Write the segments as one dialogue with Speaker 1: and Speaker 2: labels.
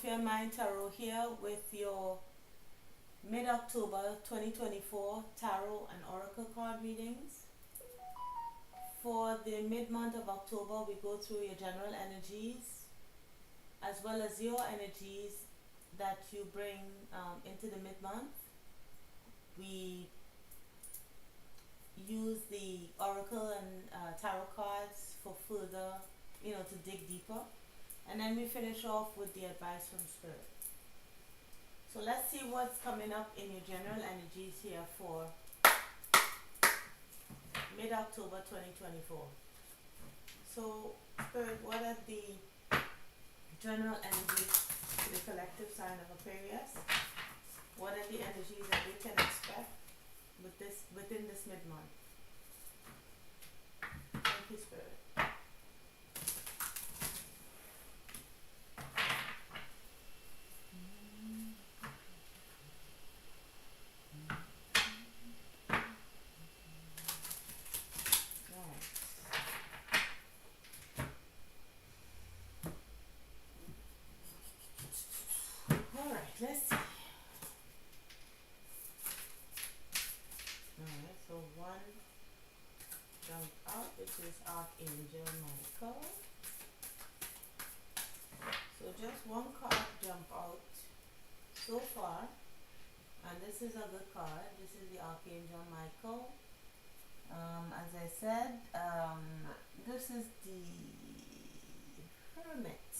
Speaker 1: Sophia Mind Tarot here with your mid-October 2024 tarot and oracle card readings. For the mid-month of October, we go through your general energies as well as your energies that you bring into the mid-month. We use the oracle and tarot cards for further, to dig deeper. And then we finish off with the advice from Spirit. So let's see what's coming up in your general energies here for mid-October 2024. So, Spirit, what are the general energies to the collective sign of Aquarius? What are the energies that they can expect within this mid-month? Thank you, Spirit. Let's see. Alright, so one jumped out, which is Archangel Michael. So just one card jumped out so far, and this is a good card. This is the Archangel Michael. As I said, this is the Hermit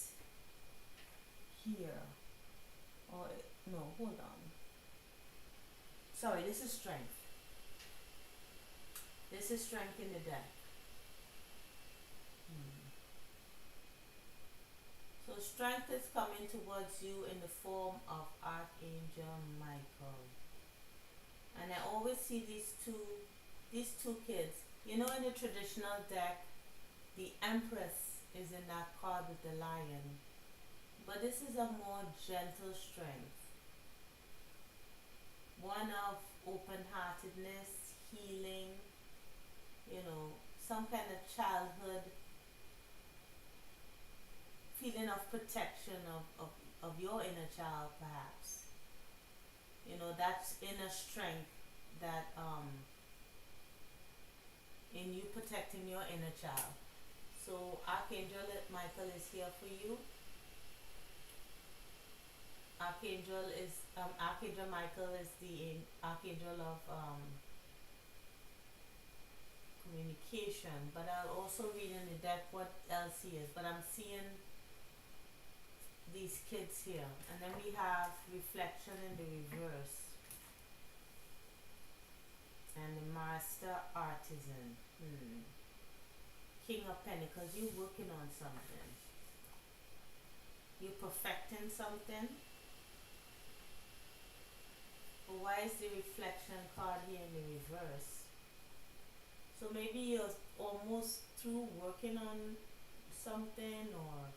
Speaker 1: here. Oh, no, hold on. Sorry, this is Strength. This is Strength in the deck. So Strength is coming towards you in the form of Archangel Michael. And I always see these two kids. In the traditional deck, the Empress is in that card with the lion. But this is a more gentle strength. One of open-heartedness, healing, some kind of childhood feeling of protection of your inner child, perhaps. That's inner strength that in you protecting your inner child. So Archangel Michael is here for you. Archangel Michael is the archangel of communication, but I'll also read in the deck what else he is. But I'm seeing these kids here, and then we have reflection in the reverse, and the Master Artisan. King of Pentacles. You're working on something. You're perfecting something. But why is the reflection card here in the reverse? So maybe you're almost through working on something, or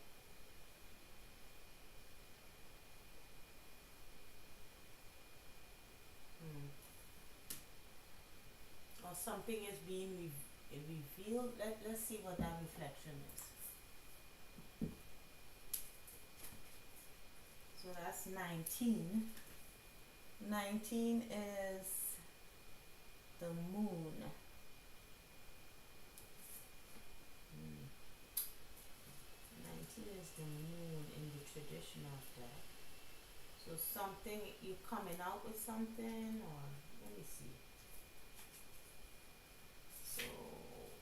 Speaker 1: something is being revealed. Let's see what that reflection is. So that's 19. 19 is the moon. 19 is the moon in the traditional deck. So something, you're coming out with something, or let me see. So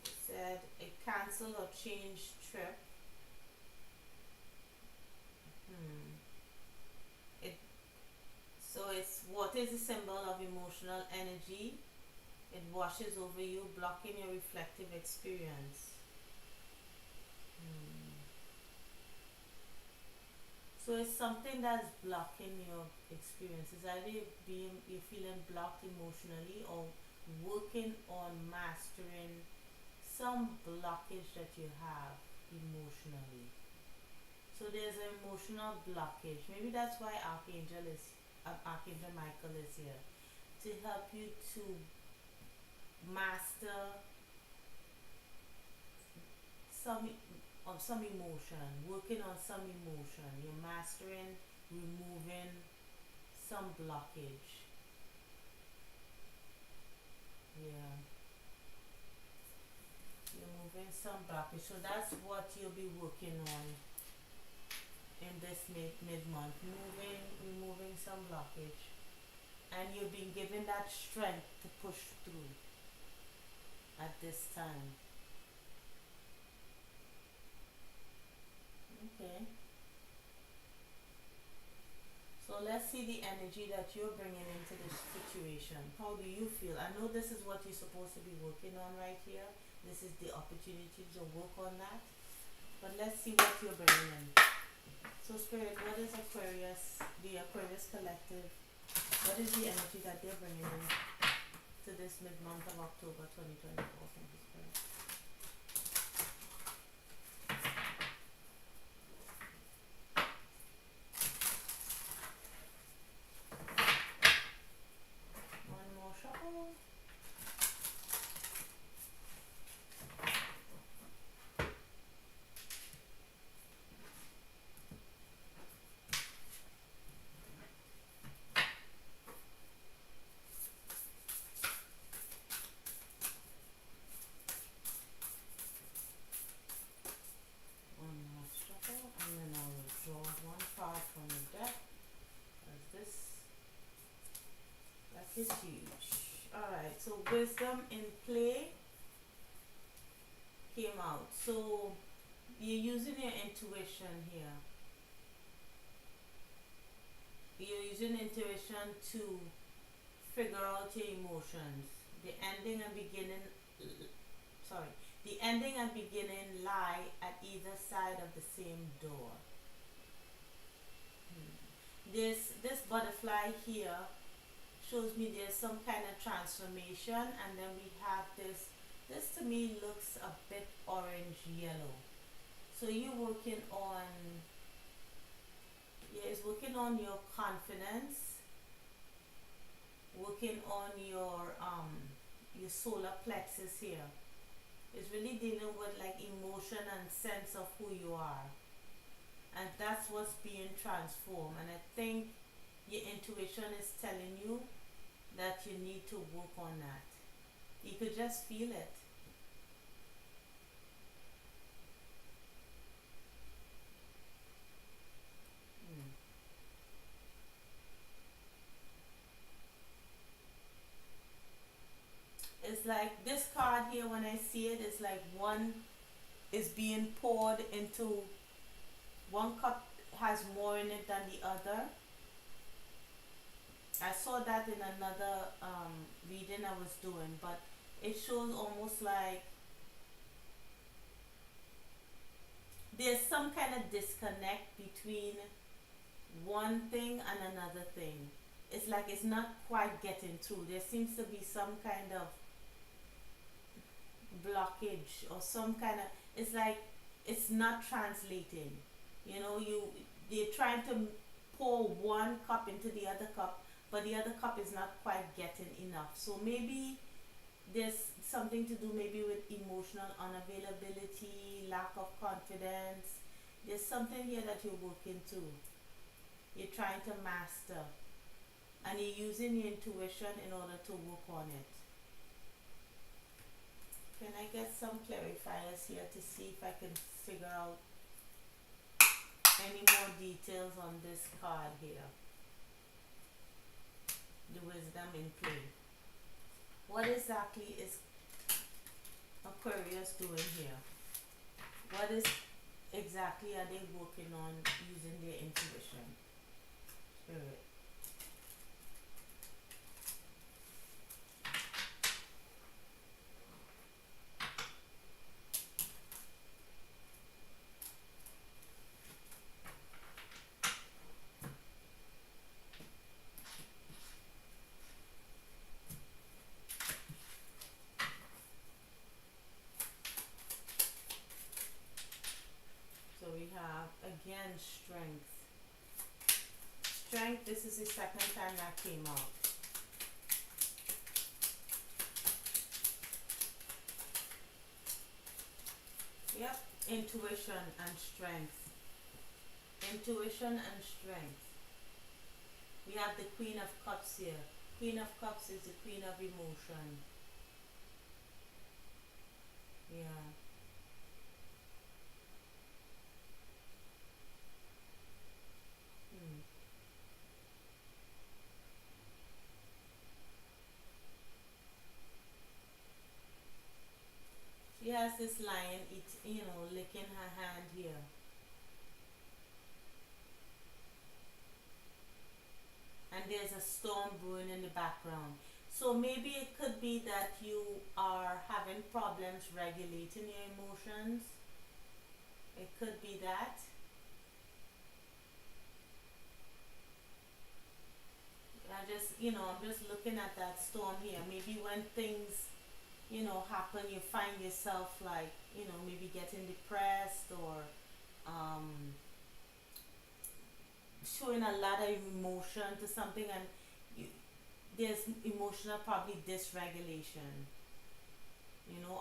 Speaker 1: it said a cancel or change trip. So it's what is a symbol of emotional energy. It washes over you, blocking your reflective experience. So it's something that's blocking your experience. It's either you're feeling blocked emotionally, or working on mastering some blockage that you have emotionally. So there's an emotional blockage. Maybe that's why Archangel Michael is here, to help you to master some emotion, working on some emotion. You're mastering removing some blockage. Yeah, removing some blockage. So that's what you'll be working on in this mid-month, removing some blockage, and you've been given that strength to push through at this time. Okay. So let's see the energy that you're bringing into this situation. How do you feel? I know this is what you're supposed to be working on right here. This is the opportunity to work on that. But let's see what you're bringing in. So Spirit, what is Aquarius, the Aquarius collective? What is the energy that they're bringing in to this mid-month of October 2024? Thank you, Spirit. One more shuffle. One more shuffle, and then I will draw one card from the deck. As this deck is huge. Alright, so wisdom in play came out. So you're using your intuition here. You're using intuition to figure out your emotions. The ending and beginning, the ending and beginning lie at either side of the same door. This butterfly here shows me there's some kind of transformation, and then we have this. This to me looks a bit orange yellow. So you're working on, it's working on your confidence, working on your solar plexus here. It's really dealing with like emotion and sense of who you are, and that's what's being transformed. And I think your intuition is telling you that you need to work on that. You could just feel it. It's like this card here, when I see it, it's like one is being poured into, one cup has more in it than the other. I saw that in another reading I was doing, but it shows almost like there's some kind of disconnect between one thing and another thing. It's like it's not quite getting through. There seems to be some kind of blockage or some kind of, it's like it's not translating. You know, they're trying to pour one cup into the other cup, but the other cup is not quite getting enough. So maybe there's something to do maybe with emotional unavailability, lack of confidence. There's something here that you're working through. You're trying to master, and you're using your intuition in order to work on it. Can I get some clarifiers here to see if I can figure out any more details on this card here? The wisdom in play. What exactly is Aquarius doing here? What is exactly are they working on using their intuition? Spirit. So we have again strength. Strength, this is the second time that came out. Yep, intuition and strength. Intuition and strength. We have the Queen of Cups here. Queen of Cups is the Queen of emotion. Yeah. Hmm. She has this lion, licking her hand here. And there's a storm brewing in the background. So maybe it could be that you are having problems regulating your emotions. It could be that. I'm just looking at that storm here. Maybe when things, happen, you find yourself like, maybe getting depressed or um, showing a lot of emotion to something, and you, there's emotional probably dysregulation.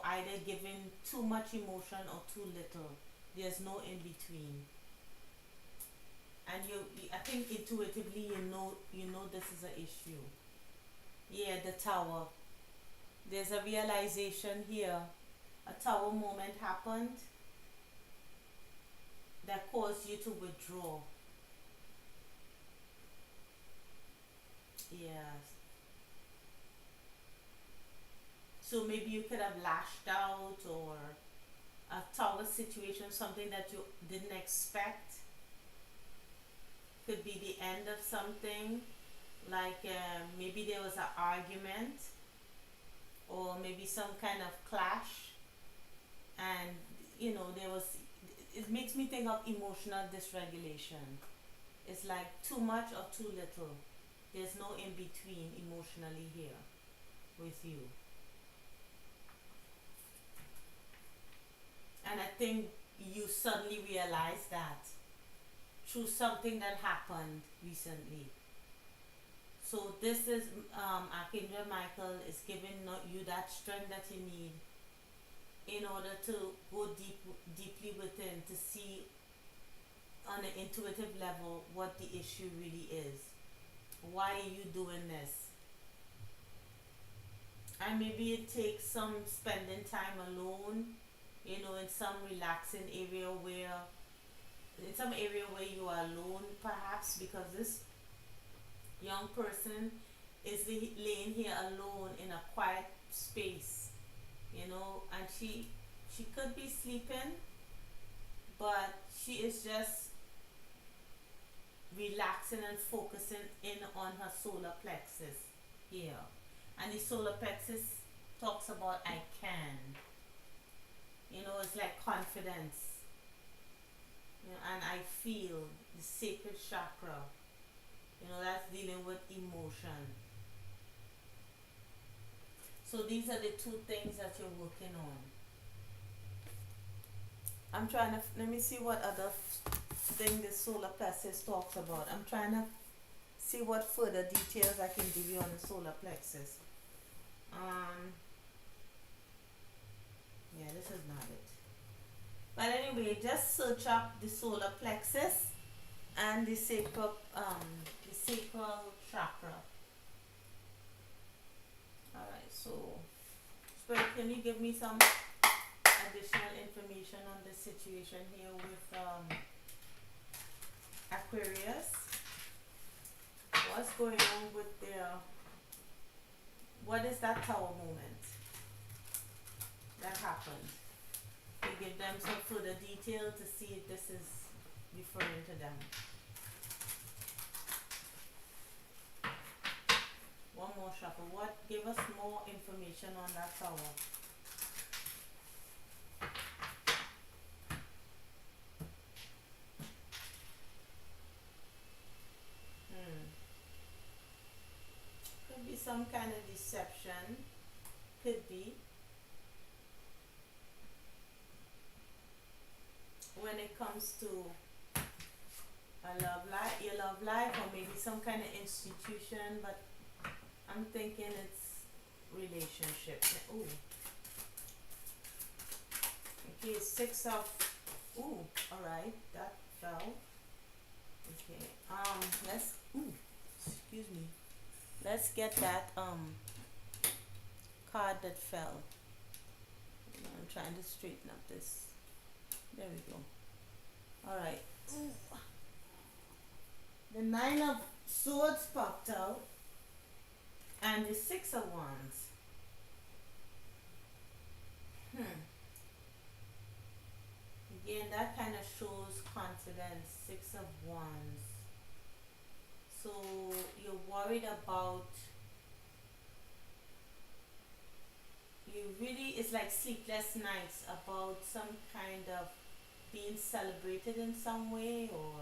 Speaker 1: Either giving too much emotion or too little. There's no in between. And I think intuitively you know this is an issue. Yeah, the tower. There's a realization here. A tower moment happened that caused you to withdraw. Yes. So maybe you could have lashed out, or a tower situation, something that you didn't expect. Could be the end of something, like maybe there was an argument or maybe some kind of clash, and there was. It makes me think of emotional dysregulation. It's like too much or too little. There's no in between emotionally here with you. And I think you suddenly realize that through something that happened recently. So this is Archangel Michael is giving you that strength that you need in order to go deeply within to see on an intuitive level what the issue really is. Why are you doing this? And maybe it takes some spending time alone, in some relaxing area where, in some area where you are alone, perhaps, because this young person is laying here alone in a quiet space, and she could be sleeping, but she is just relaxing and focusing in on her solar plexus here. And the solar plexus talks about I can. It's like confidence. And I feel the sacral chakra. That's dealing with emotion. So these are the two things that you're working on. I'm trying to let me see what other thing the solar plexus talks about. I'm trying to see what further details I can give you on the solar plexus. Yeah, this is not it. But anyway, just search up the solar plexus and the sacral chakra. Alright, so Spirit, can you give me some additional information on this situation here with Aquarius? What's going on with what is that tower moment that happened? You give them some further detail to see if this is referring to them. One more shuffle. Give us more information on that tower. Could be some kind of deception. Could be. When it comes to your love life, or maybe some kind of institution, but I'm thinking it's relationship. Ooh. Okay, alright, that fell. Okay, let's, Excuse me. Let's get that card that fell. I'm trying to straighten up this. There we go. All right. The Nine of Swords popped out, and the Six of Wands. Again, that kind of shows confidence. Six of Wands. So you're worried about, you really, it's like sleepless nights about some kind of being celebrated in some way, or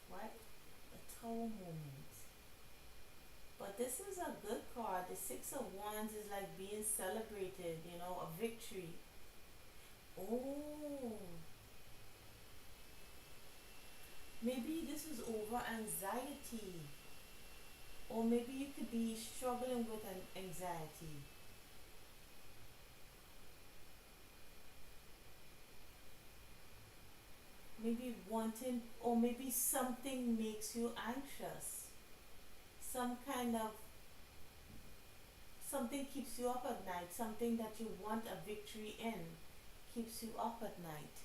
Speaker 1: what? A Tower moment. But this is a good card. The Six of Wands is like being celebrated, you know, a victory. Oh, maybe this is over anxiety. Or maybe you could be struggling with an anxiety. Maybe wanting, or maybe something makes you anxious. Some kind of, something keeps you up at night. Something that you want a victory in keeps you up at night.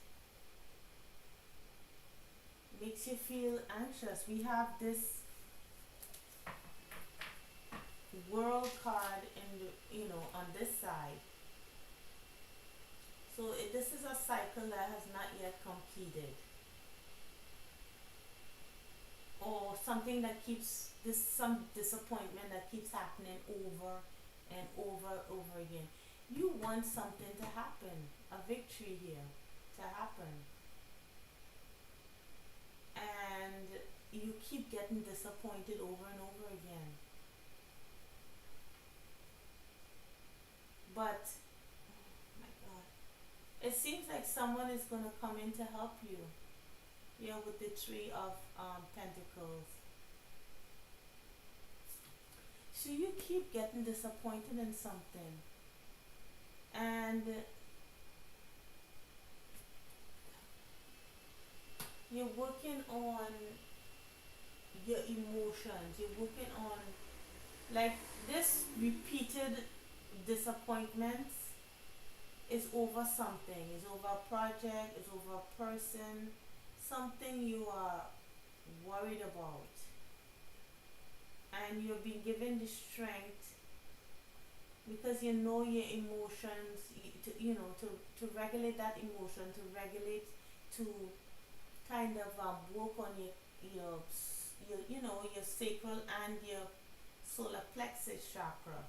Speaker 1: Makes you feel anxious. We have this World card in the, you know, on this side. So this is a cycle that has not yet completed, or something that keeps this, some disappointment that keeps happening over and over again. You want something to happen, a victory here to happen, and you keep getting disappointed over and over again. But oh my god, it seems like someone is going to come in to help you. Yeah, with the Three of Pentacles. So you keep getting disappointed in something, and you're working on your emotions. You're working on, like, this repeated disappointments is over something. Is over a project. Is over a person. Something you are worried about, and you're being given the strength because you know your emotions, you know, to regulate that emotion, to regulate, to kind of work on your you know, your sacral and your solar plexus chakra.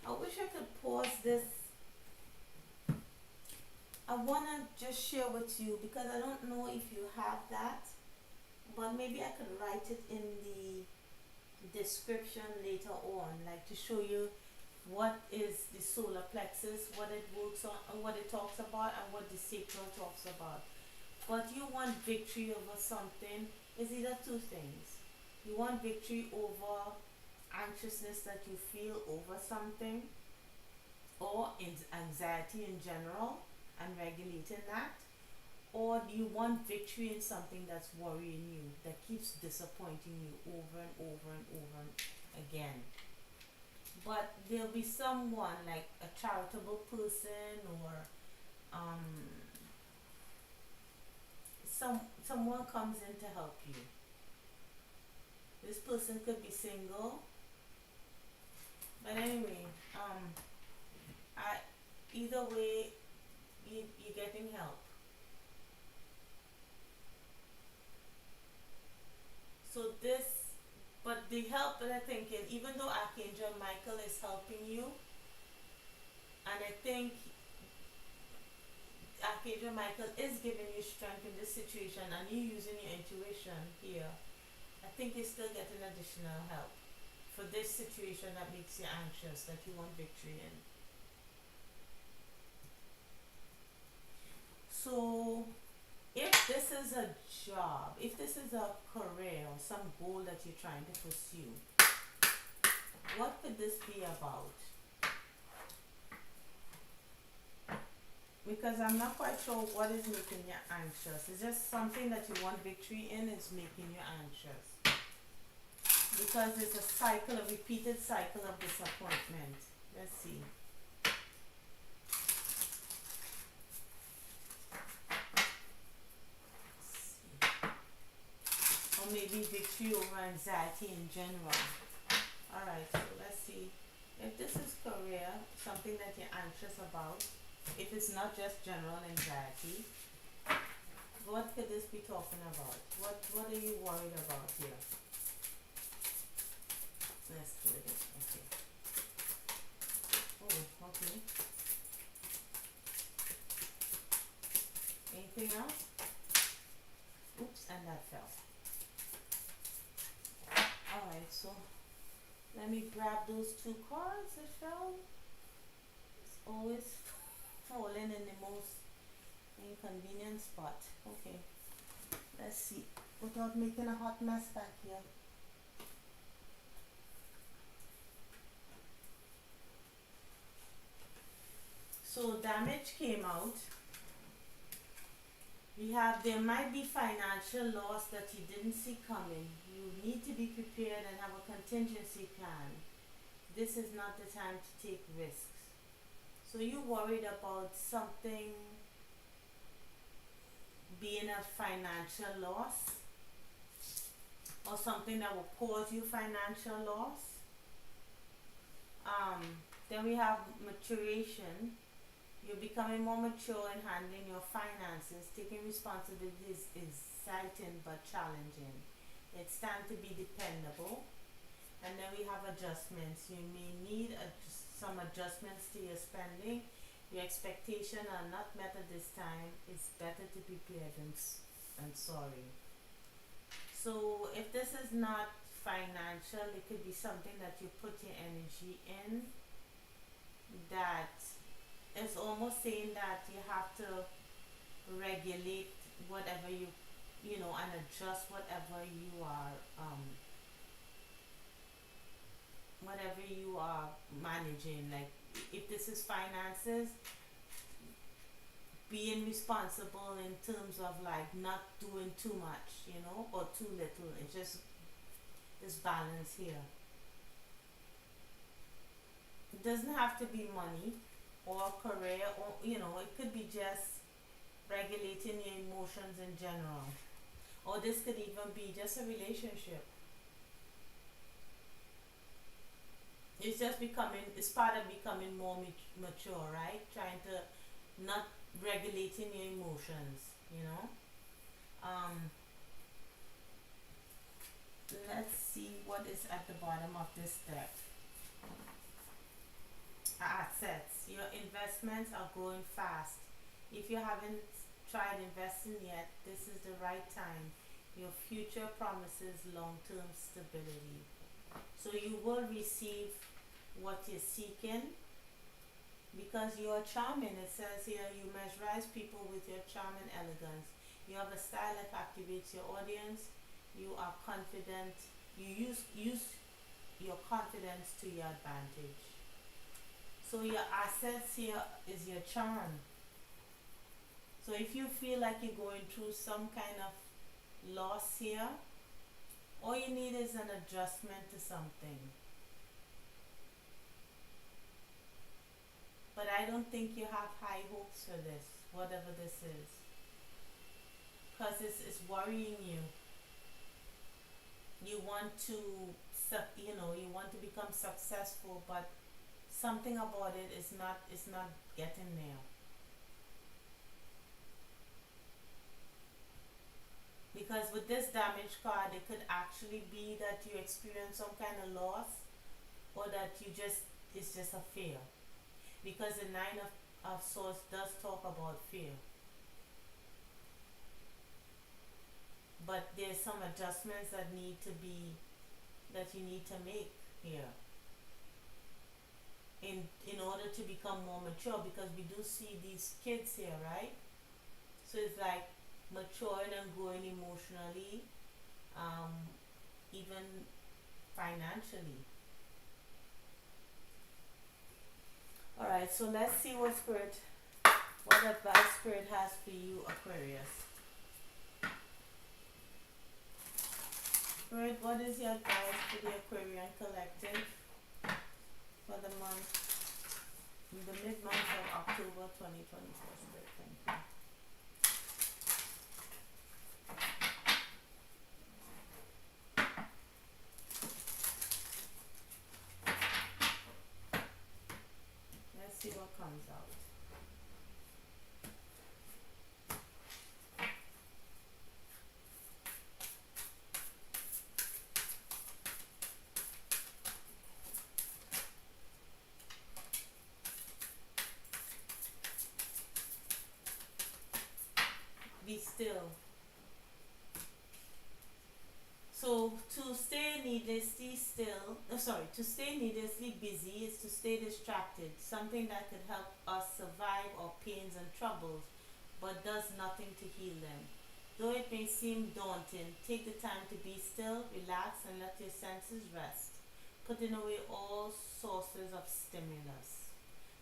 Speaker 1: I wish I could pause this. I want to just share with you, because I don't know if you have that, but maybe I could write it in the description later on, like to show you what is the solar plexus, what it works on, and what it talks about, and what the sacral talks about. But you want victory over something. It's either two things. You want victory over anxiousness that you feel over something, or anxiety in general, and regulating that, or you want victory in something that's worrying you, that keeps disappointing you over and over and over again. But there'll be someone, like a charitable person, or someone comes in to help you. This person could be single, but anyway, either way, you're getting help. So this, but the help that I think, even though Archangel Michael is helping you, and I think Archangel Michael is giving you strength in this situation, and you using your intuition here, I think you're still getting additional help for this situation that makes you anxious, that you want victory in. So if this is a job, if this is a career, or some goal that you're trying to pursue, what could this be about? because I'm not quite sure what is making you anxious. It's just something that you want victory in is making you anxious. Because it's a cycle, a repeated cycle of disappointment. Let's see. Or maybe victory over anxiety in general. Alright, so let's see. If this is career, something that you're anxious about, if it's not just general anxiety, what could this be talking about? What are you worried about here? Let's do it. Okay. Oh, okay. Anything else? Oops, and that fell. Alright, so let me grab those two cards that fell. It's always falling in the most inconvenient spot. Okay. Let's see. Without making a hot mess back here. So damage came out. We have, there might be financial loss that you didn't see coming. You need to be prepared and have a contingency plan. This is not the time to take risks. So you're worried about something being a financial loss, or something that will cause you financial loss. Then we have maturation. You're becoming more mature in handling your finances. Taking responsibility is exciting but challenging. It's time to be dependable. And then we have adjustments. You may need some adjustments to your spending. Your expectations are not met at this time. It's better to be prepared and sorry. So if this is not financial, it could be something that you put your energy in that is almost saying that you have to regulate whatever you know, and adjust whatever you are managing. Like if this is finances, being responsible in terms of like not doing too much, you know, or too little. It's just this balance here. It doesn't have to be money or career, or you know, it could be just regulating your emotions in general. Or this could even be just a relationship. It's just becoming, it's part of becoming more mature, right? Trying to not regulating your emotions, you know. Let's see what is at the bottom of this deck. Assets. Your investments are growing fast. If you haven't tried investing yet, this is the right time. Your future promises long-term stability. So you will receive what you're seeking because you are charming. It says here you mesmerize people with your charm and elegance. You have a style that captivates your audience. You are confident. You use your confidence to your advantage. So your assets here is your charm. So if you feel like you're going through some kind of loss here, all you need is an adjustment to something. But I don't think you have high hopes for this, whatever this is. Because it's worrying you. You want to, you want to become successful, but something about it is not getting there. Because with this damage card, it could actually be that you experience some kind of loss, or that it's just a fear. Because the Nine of Swords does talk about fear. But there's some adjustments that you need to make here. In order to become more mature, because we do see these kids here, right? So it's like maturing and growing emotionally, even financially. Alright, so let's see what Spirit What advice Spirit has for you, Aquarius? Spirit, what is your advice for the Aquarian collective for the month, the mid-month of October 2024? Spirit, thank you. Let's see what comes out. Be still. So to stay needlessly still, to stay needlessly busy is to stay distracted, something that could help us survive our pains and troubles, but does nothing to heal them. Though it may seem daunting, take the time to be still, relax, and let your senses rest, putting away all sources of stimulus.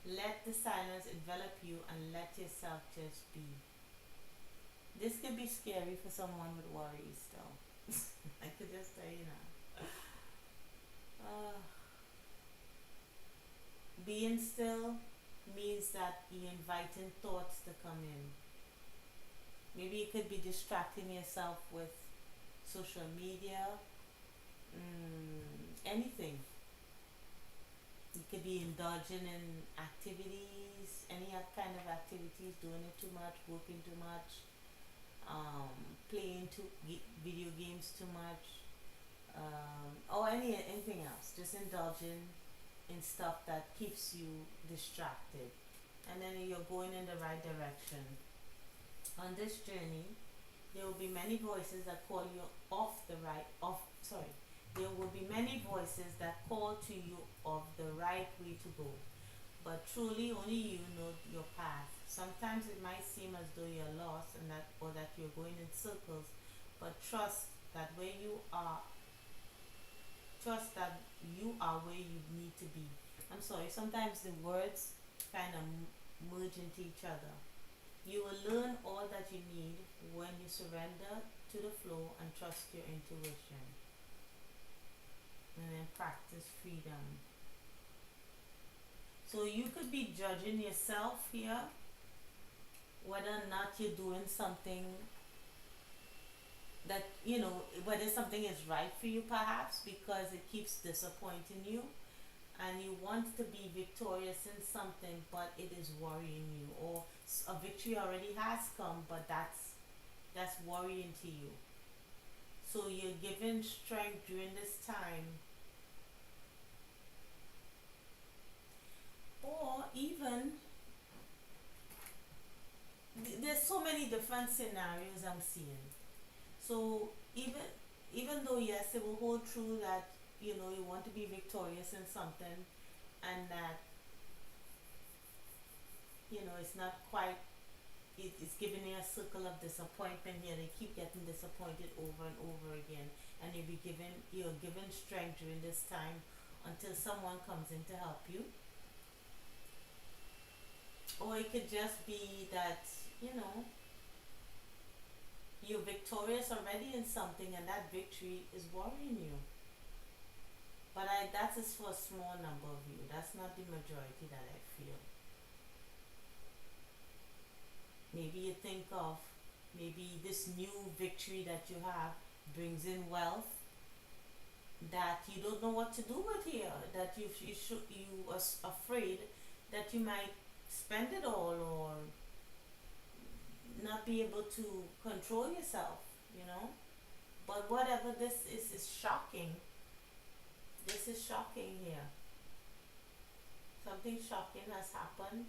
Speaker 1: Let the silence envelop you and let yourself just be. This could be scary for someone with worries, though. I could just tell you now. Being still means that you're inviting thoughts to come in. Maybe you could be distracting yourself with social media, anything. You could be indulging in activities, any kind of activities, doing it too much, working too much, playing video games too much, or anything else. Just indulging in stuff that keeps you distracted, and then you're going in the right direction. On this journey, there will be many voices that call you there will be many voices that call to you of the right way to go, but truly only you know your path. Sometimes it might seem as though you're lost and that you're going in circles, but trust that you are where you need to be. I'm sorry, sometimes the words kind of merge into each other. You will learn all that you need when you surrender to the flow and trust your intuition. And then practice freedom. So you could be judging yourself here, whether or not you're doing something that, whether something is right for you perhaps, because it keeps disappointing you and you want to be victorious in something, but it is worrying you, or a victory already has come, but that's worrying to you. So you're given strength during this time, or even there's so many different scenarios I'm seeing. So even though yes, it will hold true that you want to be victorious in something, and that it's not quite, it's giving you a circle of disappointment here. They keep getting disappointed over and over again, and you're given strength during this time until someone comes in to help you. Or it could just be that you're victorious already in something, and that victory is worrying you. But that is for a small number of you. That's not the majority that I feel. Maybe you think of, maybe this new victory that you have brings in wealth that you don't know what to do with here. That you are afraid that you might spend it all, or not be able to control yourself. But whatever this is shocking. This is shocking here. Something shocking has happened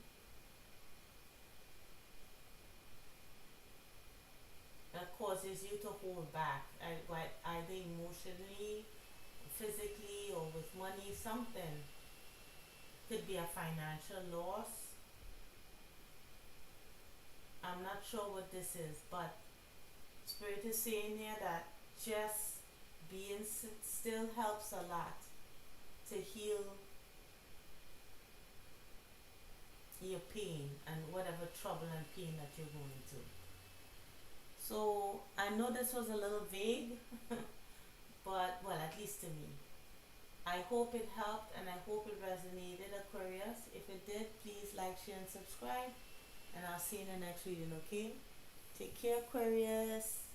Speaker 1: that causes you to hold back, either emotionally, physically, or with money. Something could be a financial loss. I'm not sure what this is, but Spirit is saying here that just being still helps a lot to heal your your pain and whatever trouble and pain that you're going through. So I know this was a little vague, but well, at least to me. I hope it helped and I hope it resonated, Aquarius. If it did, please like, share, and subscribe. And I'll see you in the next reading, okay? Take care, Aquarius.